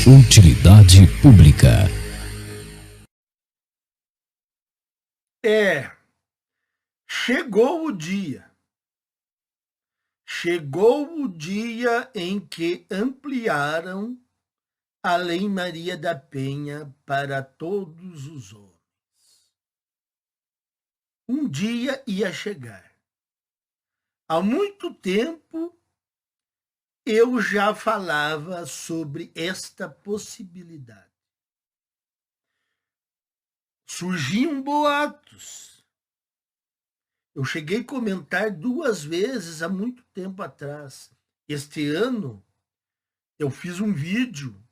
Utilidade pública. Chegou o dia. Chegou o dia em que ampliaram a Lei Maria da Penha para todos os homens. Um dia ia chegar. Há muito tempo eu já falava sobre esta possibilidade. Surgiam boatos. Eu cheguei a comentar 2 vezes há muito tempo atrás. Este ano, eu fiz um vídeo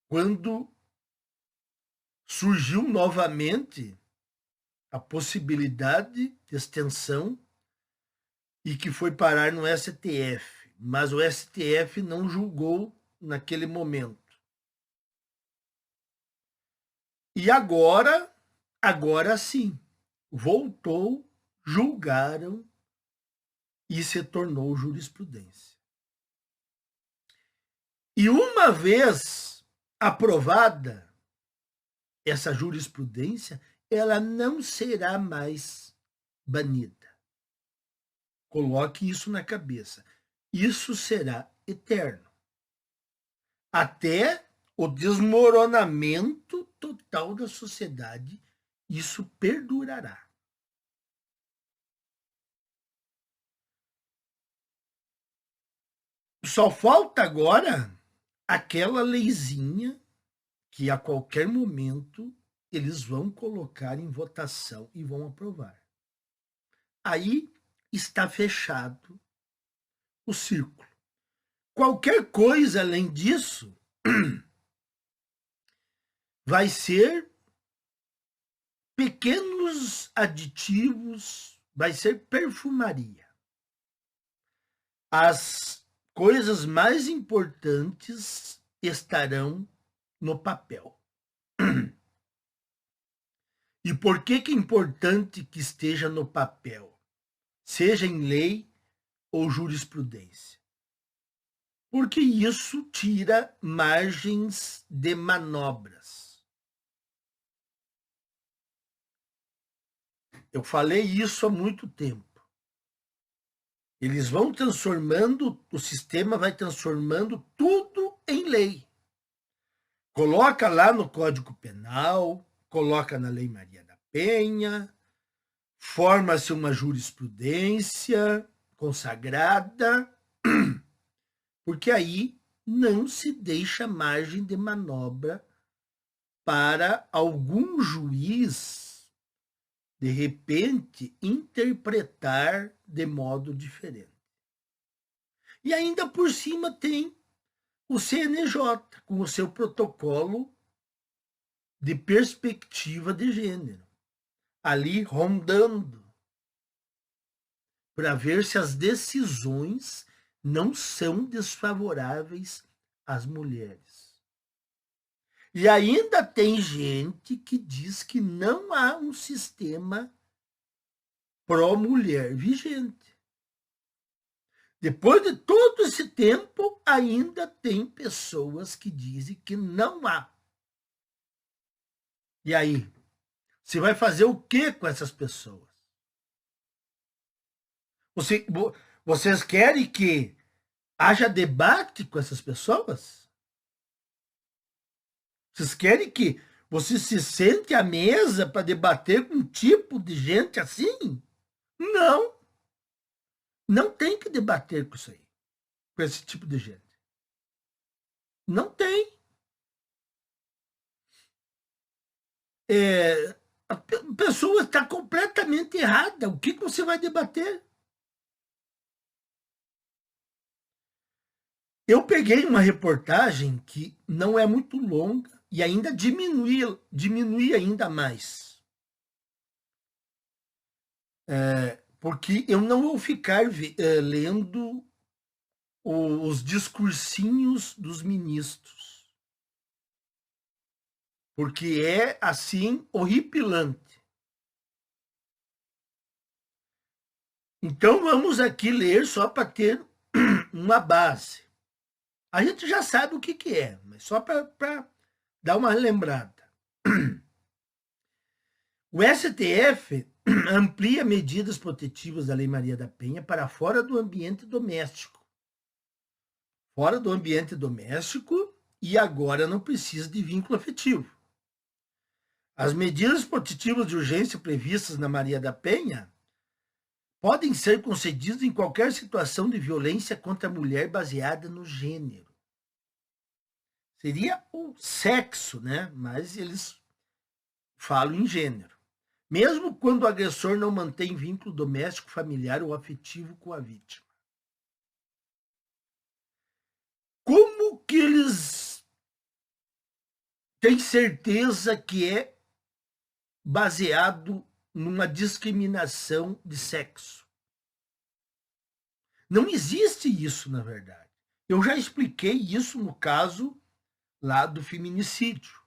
quando surgiu novamente a possibilidade de extensão e que foi parar no STF. Mas o STF não julgou naquele momento. E agora sim, voltou, julgaram e se tornou jurisprudência. E uma vez aprovada essa jurisprudência, ela não será mais banida. Coloque isso na cabeça. Isso será eterno. Até o desmoronamento total da sociedade, isso perdurará. Só falta agora aquela leizinha que a qualquer momento eles vão colocar em votação e vão aprovar. Aí está fechado o círculo. Qualquer coisa além disso vai ser pequenos aditivos, vai ser perfumaria. As coisas mais importantes estarão no papel. E por que é importante que esteja no papel? Seja em lei ou jurisprudência. Porque isso tira margens de manobras. Eu falei isso há muito tempo. Eles vão transformando, o sistema vai transformando tudo em lei. Coloca lá no Código Penal, coloca na Lei Maria da Penha, forma-se uma jurisprudência consagrada, porque aí não se deixa margem de manobra para algum juiz, de repente, interpretar de modo diferente. E ainda por cima tem o CNJ, com o seu protocolo de perspectiva de gênero, ali rondando, para ver se as decisões não são desfavoráveis às mulheres. E ainda tem gente que diz que não há um sistema pró-mulher vigente. Depois de todo esse tempo, ainda tem pessoas que dizem que não há. E aí? Você vai fazer o que com essas pessoas? Vocês querem que haja debate com essas pessoas? Vocês querem que você se sente à mesa para debater com um tipo de gente assim? Não. Não tem que debater com isso aí, com esse tipo de gente. Não tem. A pessoa está completamente errada. O que você vai debater? Eu peguei uma reportagem que não é muito longa e ainda diminui ainda mais. Porque eu não vou ficar lendo os discursinhos dos ministros. Porque é, assim, horripilante. Então, vamos aqui ler só para ter uma base. A gente já sabe o que é, mas só para dar uma lembrada. O STF amplia medidas protetivas da Lei Maria da Penha para fora do ambiente doméstico. Fora do ambiente doméstico e agora não precisa de vínculo afetivo. As medidas protetivas de urgência previstas na Maria da Penha podem ser concedidas em qualquer situação de violência contra a mulher baseada no gênero. Seria o sexo, né? Mas eles falam em gênero. Mesmo quando o agressor não mantém vínculo doméstico, familiar ou afetivo com a vítima. Como que eles têm certeza que é baseado numa discriminação de sexo? Não existe isso, na verdade. Eu já expliquei isso no caso lá do feminicídio.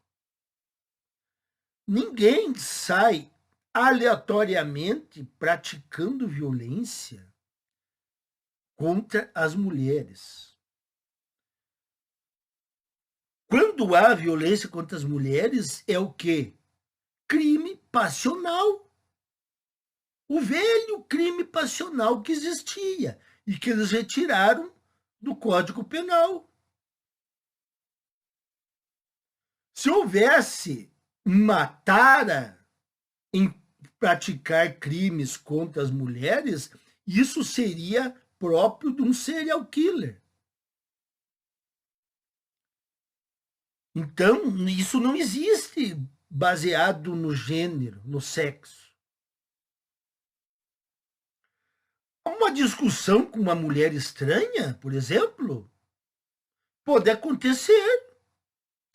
Ninguém sai aleatoriamente praticando violência contra as mulheres. Quando há violência contra as mulheres, é o quê? Crime passional. O velho crime passional que existia e que eles retiraram do Código Penal. Se houvesse uma tara em praticar crimes contra as mulheres, isso seria próprio de um serial killer. Então, isso não existe baseado no gênero, no sexo. Uma discussão com uma mulher estranha, por exemplo, pode acontecer.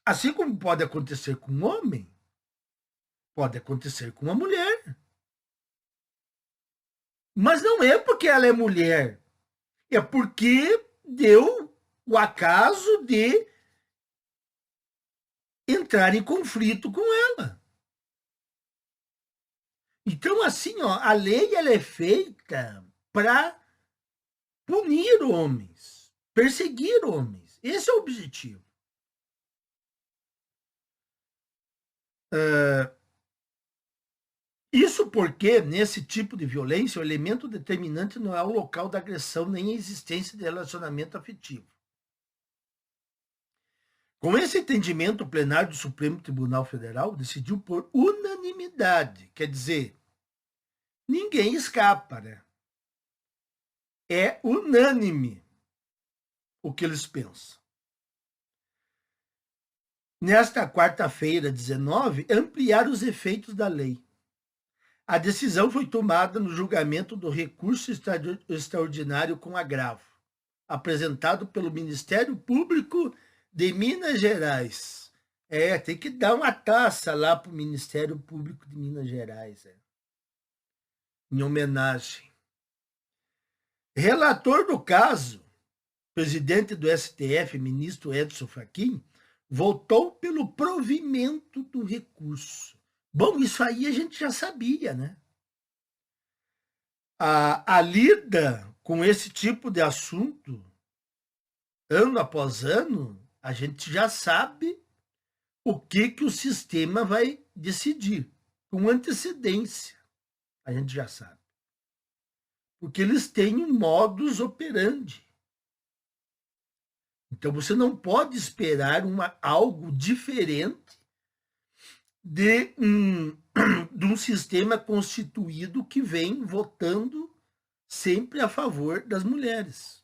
Assim como pode acontecer com um homem, pode acontecer com uma mulher. Mas não é porque ela é mulher, é porque deu o acaso de entrar em conflito com ela. Então, assim, ó, a lei ela é feita para punir homens, perseguir homens. Esse é o objetivo. Isso porque, nesse tipo de violência, o elemento determinante não é o local da agressão nem a existência de relacionamento afetivo. Com esse entendimento, o plenário do Supremo Tribunal Federal decidiu por unanimidade, quer dizer, ninguém escapa, né? É unânime o que eles pensam. Nesta quarta-feira, 19, ampliar os efeitos da lei. A decisão foi tomada no julgamento do recurso extraordinário com agravo, apresentado pelo Ministério Público de Minas Gerais. Tem que dar uma taça lá para o Ministério Público de Minas Gerais, em homenagem. Relator do caso, presidente do STF, ministro Edson Fachin, votou pelo provimento do recurso. Bom, isso aí a gente já sabia, né? A lida com esse tipo de assunto, ano após ano, a gente já sabe o que o sistema vai decidir, com antecedência. A gente já sabe. Porque eles têm um modus operandi. Então você não pode esperar algo diferente de um sistema constituído que vem votando sempre a favor das mulheres.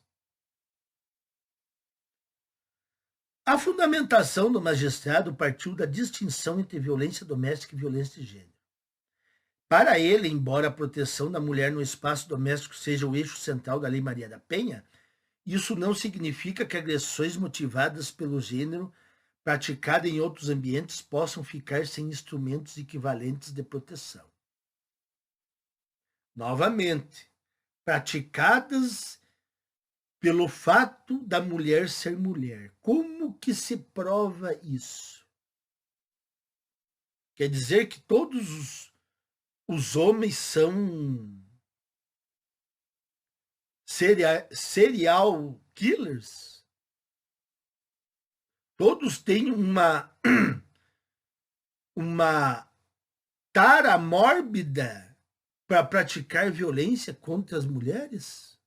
A fundamentação do magistrado partiu da distinção entre violência doméstica e violência de gênero. Para ele, embora a proteção da mulher no espaço doméstico seja o eixo central da Lei Maria da Penha, isso não significa que agressões motivadas pelo gênero praticadas em outros ambientes possam ficar sem instrumentos equivalentes de proteção. Novamente, praticadas pelo fato da mulher ser mulher. Como que se prova isso? Quer dizer que todos os homens são serial killers? todos têm uma tara mórbida para praticar violência contra as mulheres?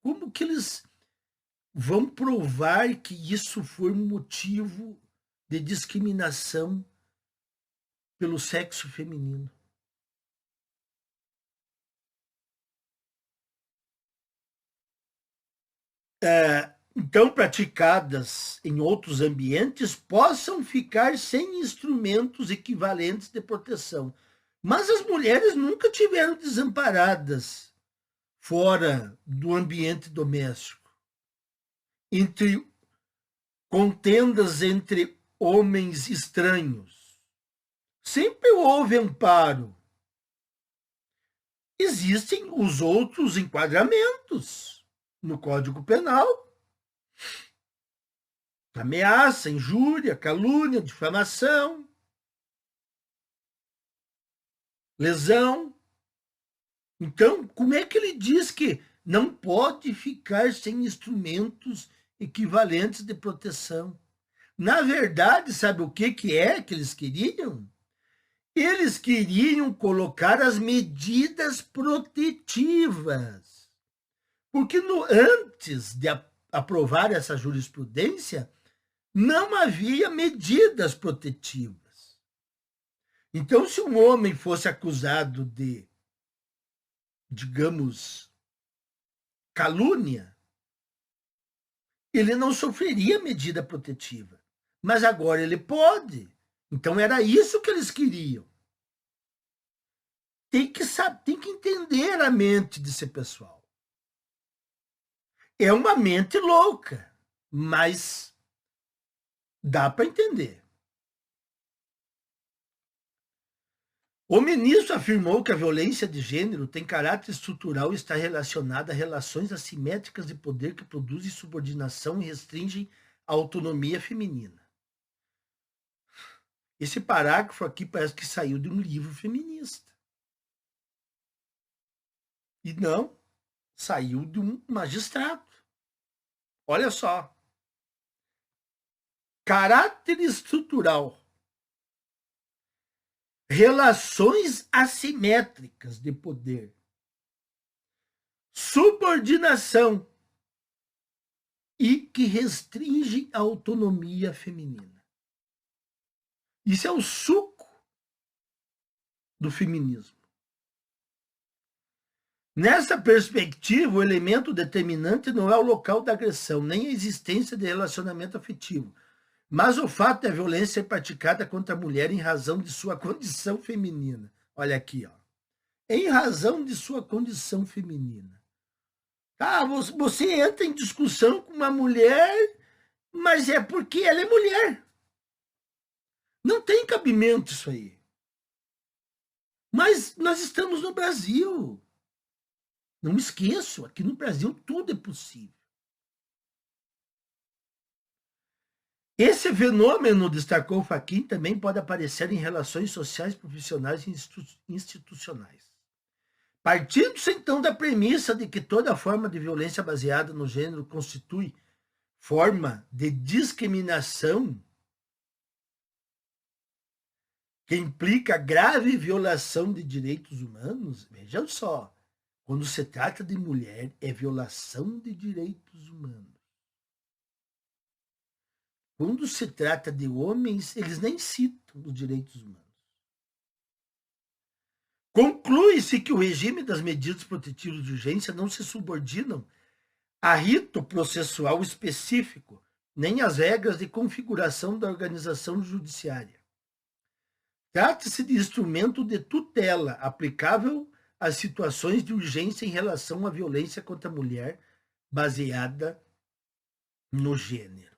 Como que eles vão provar que isso foi um motivo de discriminação pelo sexo feminino? Então, praticadas em outros ambientes, possam ficar sem instrumentos equivalentes de proteção. Mas as mulheres nunca tiveram desamparadas fora do ambiente doméstico, entre contendas entre homens estranhos. Sempre houve amparo. Existem os outros enquadramentos no Código Penal: ameaça, injúria, calúnia, difamação, lesão. Então, como é que ele diz que não pode ficar sem instrumentos equivalentes de proteção? Na verdade, sabe o que é que eles queriam? Eles queriam colocar as medidas protetivas. Porque antes de aprovar essa jurisprudência, não havia medidas protetivas. Então, se um homem fosse acusado de, digamos, calúnia, ele não sofreria medida protetiva. Mas agora ele pode. Então era isso que eles queriam. Tem que entender a mente desse pessoal. É uma mente louca, mas dá para entender. O ministro afirmou que a violência de gênero tem caráter estrutural e está relacionada a relações assimétricas de poder que produzem subordinação e restringem a autonomia feminina. Esse parágrafo aqui parece que saiu de um livro feminista. E não, saiu de um magistrado. Olha só. Caráter estrutural. Relações assimétricas de poder. Subordinação. E que restringe a autonomia feminina. Isso é o suco do feminismo. Nessa perspectiva, o elemento determinante não é o local da agressão, nem a existência de relacionamento afetivo, mas o fato da violência ser praticada contra a mulher em razão de sua condição feminina. Olha aqui, ó. Em razão de sua condição feminina. Ah, você entra em discussão com uma mulher, mas é porque ela é mulher. Não tem cabimento isso aí. Mas nós estamos no Brasil. Não me esqueço, aqui no Brasil tudo é possível. Esse fenômeno, destacou Fachin, também pode aparecer em relações sociais, profissionais e institucionais. Partindo-se, então, da premissa de que toda forma de violência baseada no gênero constitui forma de discriminação que implica grave violação de direitos humanos, vejam só, quando se trata de mulher, é violação de direitos humanos. Quando se trata de homens, eles nem citam os direitos humanos. Conclui-se que o regime das medidas protetivas de urgência não se subordinam a rito processual específico, nem às regras de configuração da organização judiciária. Trata-se de instrumento de tutela aplicável às situações de urgência em relação à violência contra a mulher baseada no gênero.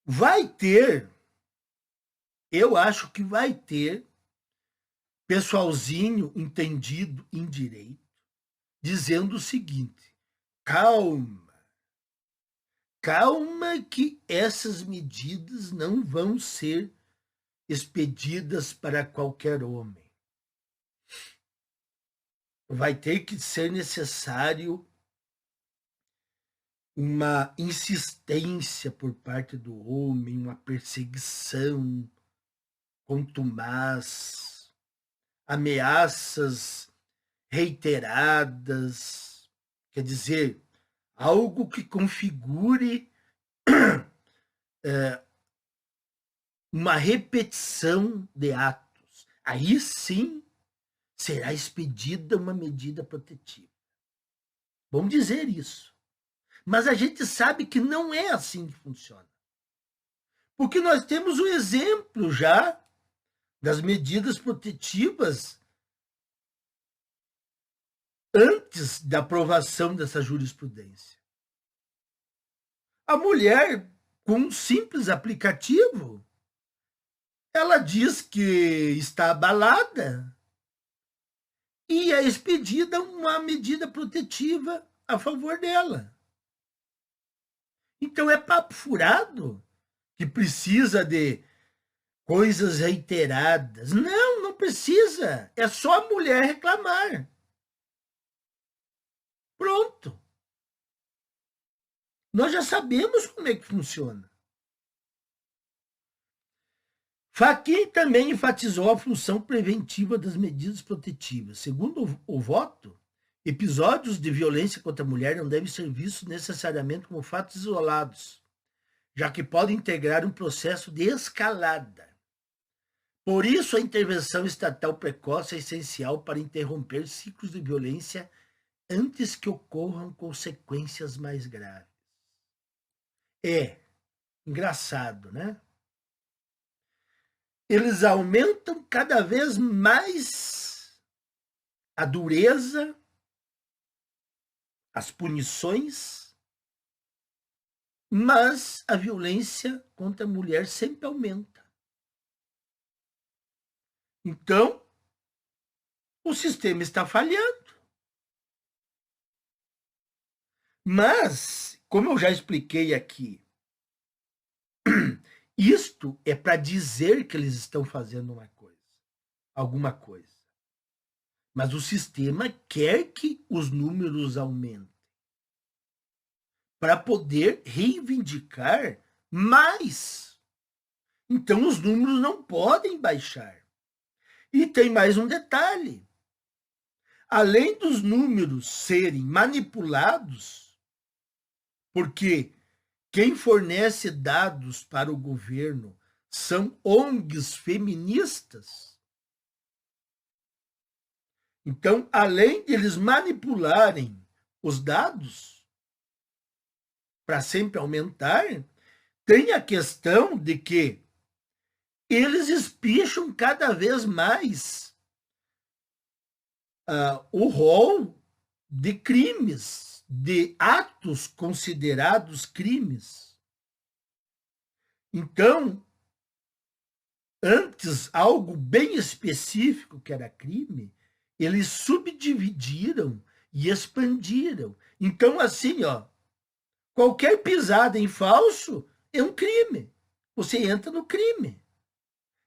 Vai ter, eu acho que vai ter, pessoalzinho entendido em direito, dizendo o seguinte: calma, calma que essas medidas não vão ser expedidas para qualquer homem. Vai ter que ser necessário uma insistência por parte do homem, uma perseguição contumaz, ameaças reiteradas, quer dizer, algo que configure uma repetição de atos. Aí sim será expedida uma medida protetiva. Vamos dizer isso. Mas a gente sabe que não é assim que funciona. Porque nós temos o exemplo já das medidas protetivas antes da aprovação dessa jurisprudência. A mulher, com um simples aplicativo, ela diz que está abalada e é expedida uma medida protetiva a favor dela. Então é papo furado que precisa de coisas reiteradas. Não, não precisa. É só a mulher reclamar. Pronto. Nós já sabemos como é que funciona. Fachin também enfatizou a função preventiva das medidas protetivas. Segundo o voto, episódios de violência contra a mulher não devem ser vistos necessariamente como fatos isolados, já que podem integrar um processo de escalada. Por isso, a intervenção estatal precoce é essencial para interromper ciclos de violência antes que ocorram consequências mais graves. É engraçado, né? Eles aumentam cada vez mais a dureza, as punições, mas a violência contra a mulher sempre aumenta. Então, o sistema está falhando. Mas, como eu já expliquei aqui, isto é para dizer que eles estão fazendo uma coisa, alguma coisa. Mas o sistema quer que os números aumentem para poder reivindicar mais. Então, os números não podem baixar. E tem mais um detalhe. Além dos números serem manipulados, porque quem fornece dados para o governo são ONGs feministas. Então, além de eles manipularem os dados para sempre aumentar, tem a questão de que eles espicham cada vez mais o rol de crimes, de atos considerados crimes. Então, antes, algo bem específico que era crime, eles subdividiram e expandiram. Então, assim, qualquer pisada em falso é um crime. Você entra no crime.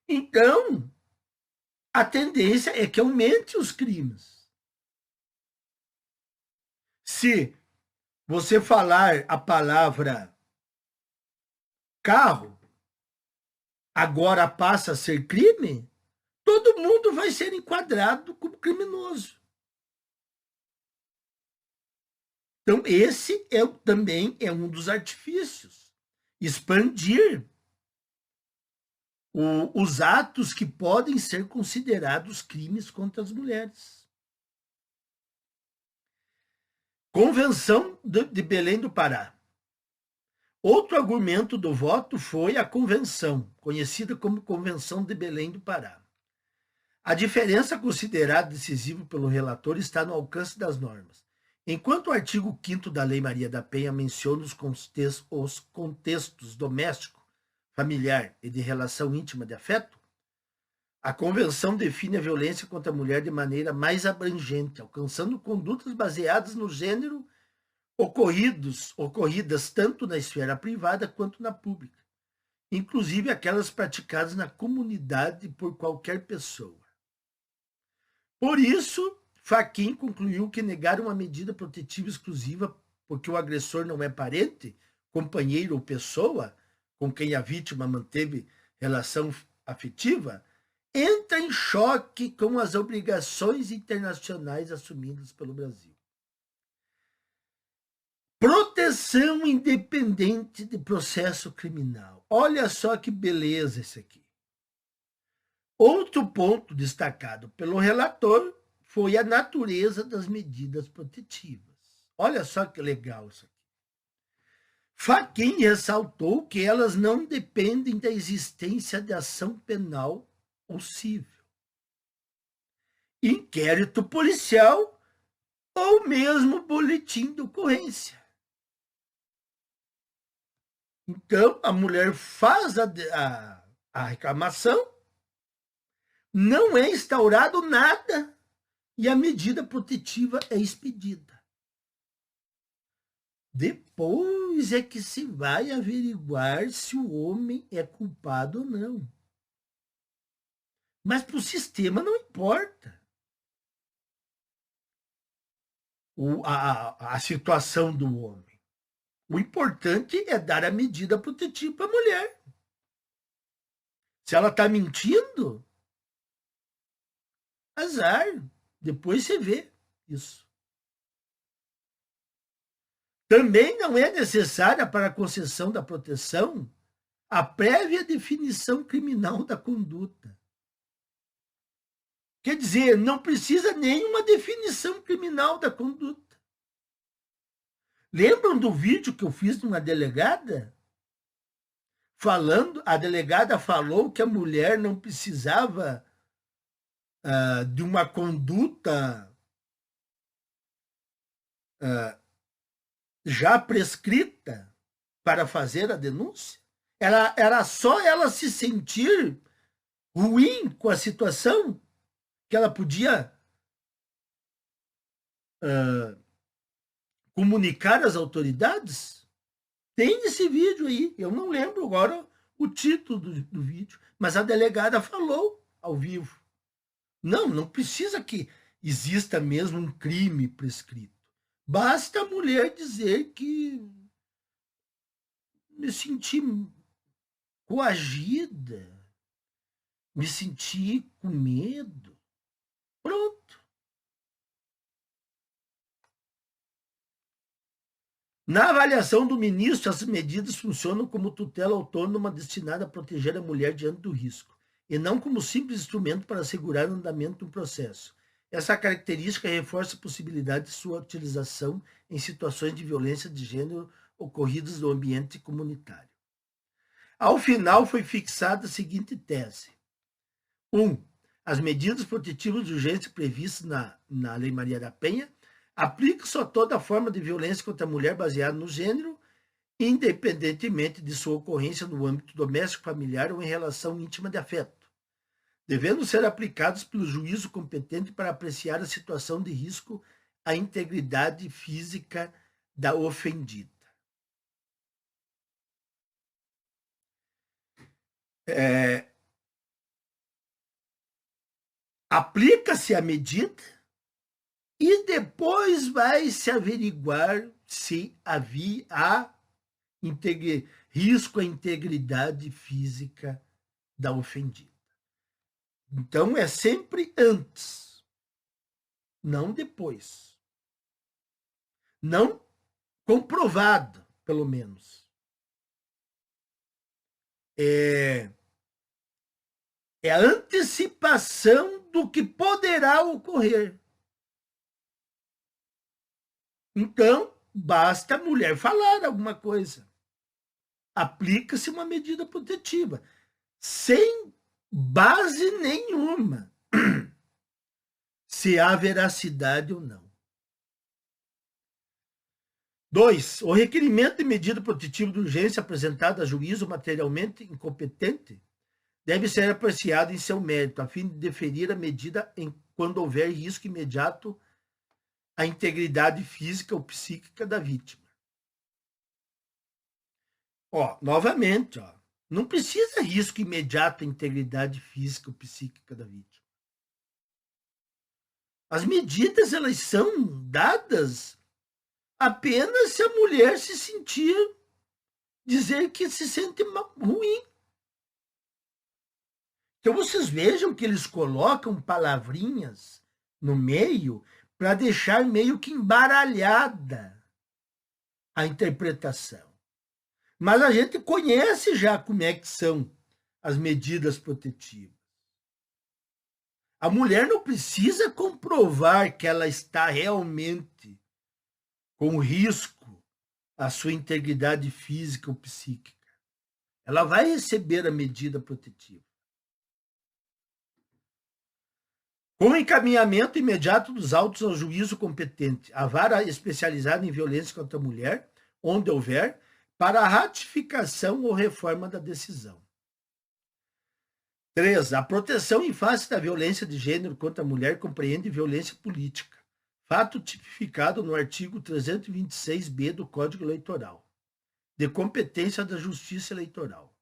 Então, a tendência é que aumente os crimes. Se você falar a palavra carro, agora passa a ser crime, todo mundo vai ser enquadrado como criminoso. Então, esse também é um dos artifícios. Expandir os atos que podem ser considerados crimes contra as mulheres. Convenção de Belém do Pará. Outro argumento do voto foi a convenção, conhecida como Convenção de Belém do Pará. A diferença considerada decisiva pelo relator está no alcance das normas. Enquanto o artigo 5º da Lei Maria da Penha menciona os contextos doméstico, familiar e de relação íntima de afeto, a Convenção define a violência contra a mulher de maneira mais abrangente, alcançando condutas baseadas no gênero ocorridas tanto na esfera privada quanto na pública, inclusive aquelas praticadas na comunidade por qualquer pessoa. Por isso, Fachin concluiu que negar uma medida protetiva exclusiva porque o agressor não é parente, companheiro ou pessoa com quem a vítima manteve relação afetiva, entra em choque com as obrigações internacionais assumidas pelo Brasil. Proteção independente de processo criminal. Olha só que beleza esse aqui. Outro ponto destacado pelo relator foi a natureza das medidas protetivas. Olha só que legal isso aqui. Fachin ressaltou que elas não dependem da existência de ação penal ou civil, inquérito policial ou mesmo boletim de ocorrência. Então, a mulher faz a reclamação, não é instaurado nada e a medida protetiva é expedida. Depois é que se vai averiguar se o homem é culpado ou não. Mas para o sistema não importa a situação do homem. O importante é dar a medida protetiva para a mulher. Se ela está mentindo, azar. Depois você vê isso. Também não é necessária para a concessão da proteção a prévia definição criminal da conduta. Quer dizer, não precisa nenhuma definição criminal da conduta. Lembram do vídeo que eu fiz de uma delegada? A delegada falou que a mulher não precisava de uma conduta já prescrita para fazer a denúncia. Era só ela se sentir ruim com a situação que ela podia comunicar às autoridades. Tem esse vídeo aí, eu não lembro agora o título do vídeo, mas a delegada falou ao vivo. Não precisa que exista mesmo um crime prescrito. Basta a mulher dizer que me senti coagida, me senti com medo. Pronto. Na avaliação do ministro, as medidas funcionam como tutela autônoma destinada a proteger a mulher diante do risco, e não como simples instrumento para assegurar o andamento do processo. Essa característica reforça a possibilidade de sua utilização em situações de violência de gênero ocorridas no ambiente comunitário. Ao final, foi fixada a seguinte tese. 1. As medidas protetivas de urgência previstas na Lei Maria da Penha aplicam-se a toda forma de violência contra a mulher baseada no gênero, independentemente de sua ocorrência no âmbito doméstico, familiar ou em relação íntima de afeto, devendo ser aplicados pelo juízo competente para apreciar a situação de risco à integridade física da ofendida. Aplica-se a medida e depois vai se averiguar se havia risco à integridade física da ofendida. Então, é sempre antes, não depois. Não comprovado, pelo menos. É a antecipação do que poderá ocorrer. Então, basta a mulher falar alguma coisa. Aplica-se uma medida protetiva, sem base nenhuma, se há veracidade ou não. 2. O requerimento de medida protetiva de urgência apresentado a juízo materialmente incompetente deve ser apreciado em seu mérito, a fim de deferir a medida quando houver risco imediato à integridade física ou psíquica da vítima. Novamente, não precisa risco imediato à integridade física ou psíquica da vítima. As medidas, elas são dadas apenas se a mulher se sentir, dizer que se sente ruim. Então vocês vejam que eles colocam palavrinhas no meio para deixar meio que embaralhada a interpretação. Mas a gente conhece já como é que são as medidas protetivas. A mulher não precisa comprovar que ela está realmente com risco à sua integridade física ou psíquica. Ela vai receber a medida protetiva. Com encaminhamento imediato dos autos ao juízo competente, a vara especializada em violência contra a mulher, onde houver, para a ratificação ou reforma da decisão. 3. A proteção em face da violência de gênero contra a mulher compreende violência política, fato tipificado no artigo 326b do Código Eleitoral, de competência da Justiça Eleitoral.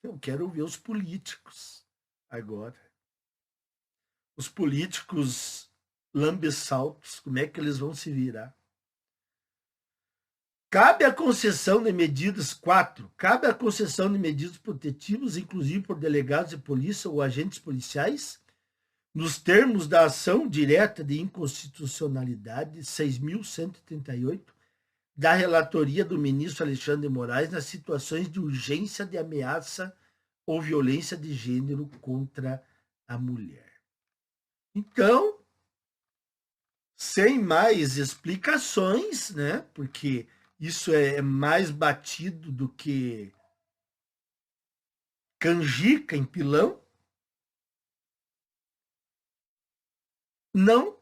Eu quero ver os políticos agora. Os políticos lambe-saltos, como é que eles vão se virar? Cabe a concessão de medidas, 4. Cabe a concessão de medidas protetivas, inclusive por delegados de polícia ou agentes policiais, nos termos da ação direta de inconstitucionalidade 6.138, da relatoria do ministro Alexandre de Moraes nas situações de urgência de ameaça ou violência de gênero contra a mulher. Então, sem mais explicações, né? Porque isso é mais batido do que canjica em pilão. Não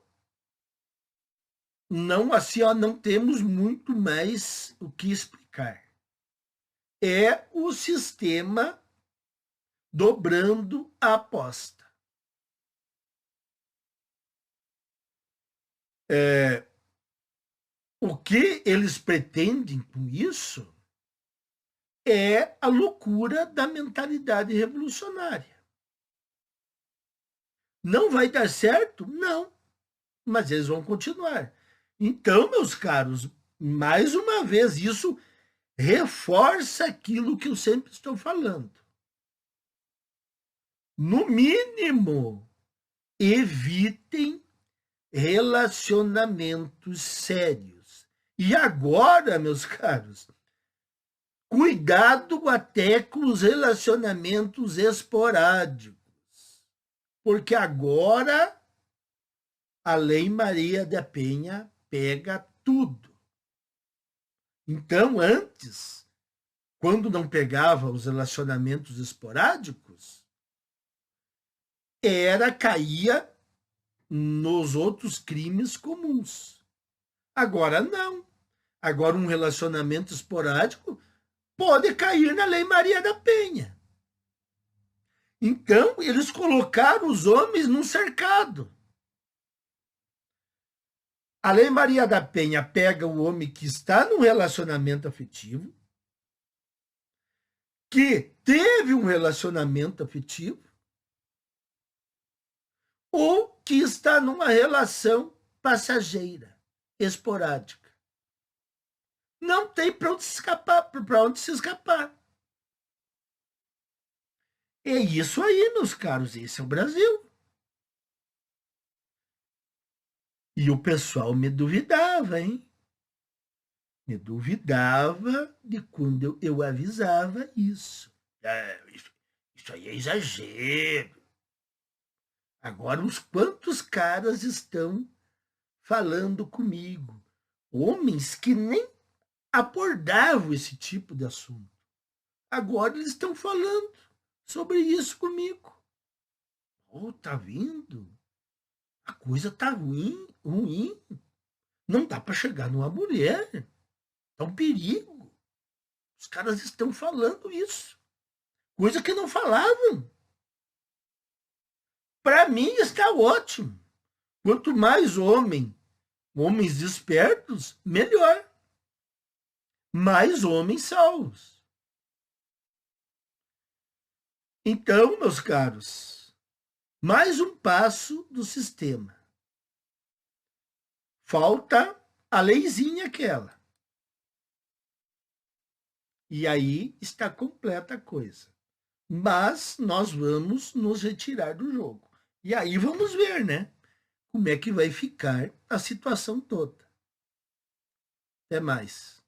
assim, ó, não temos muito mais o que explicar. É o sistema dobrando a aposta. O que eles pretendem com isso é a loucura da mentalidade revolucionária. Não vai dar certo? Não. Mas eles vão continuar. Então, meus caros, mais uma vez, isso reforça aquilo que eu sempre estou falando. No mínimo, evitem relacionamentos sérios. E agora, meus caros, cuidado até com os relacionamentos esporádicos. Porque agora a Lei Maria da Penha pega tudo. Então, antes, quando não pegava os relacionamentos esporádicos, caía nos outros crimes comuns. Agora não. Agora um relacionamento esporádico pode cair na Lei Maria da Penha. Então, eles colocaram os homens num cercado. A Lei Maria da Penha pega o homem que está num relacionamento afetivo, que teve um relacionamento afetivo, ou que está numa relação passageira, esporádica. Não tem para onde se escapar. É isso aí, meus caros, esse é o Brasil. E o pessoal me duvidava, hein? Me duvidava de quando eu avisava isso. Isso aí é exagero. Agora, uns quantos caras estão falando comigo? Homens que nem abordavam esse tipo de assunto. Agora eles estão falando sobre isso comigo. Oh, tá vendo? A coisa tá ruim. Não dá para chegar numa mulher. É um perigo. Os caras estão falando isso. Coisa que não falavam. Para mim está ótimo. Quanto mais homens despertos, melhor. Mais homens salvos. Então, meus caros, mais um passo do sistema. Falta A leizinha aquela. E aí está completa a coisa. Mas nós vamos nos retirar do jogo. E aí vamos ver, né? Como é que vai ficar a situação toda. Até mais.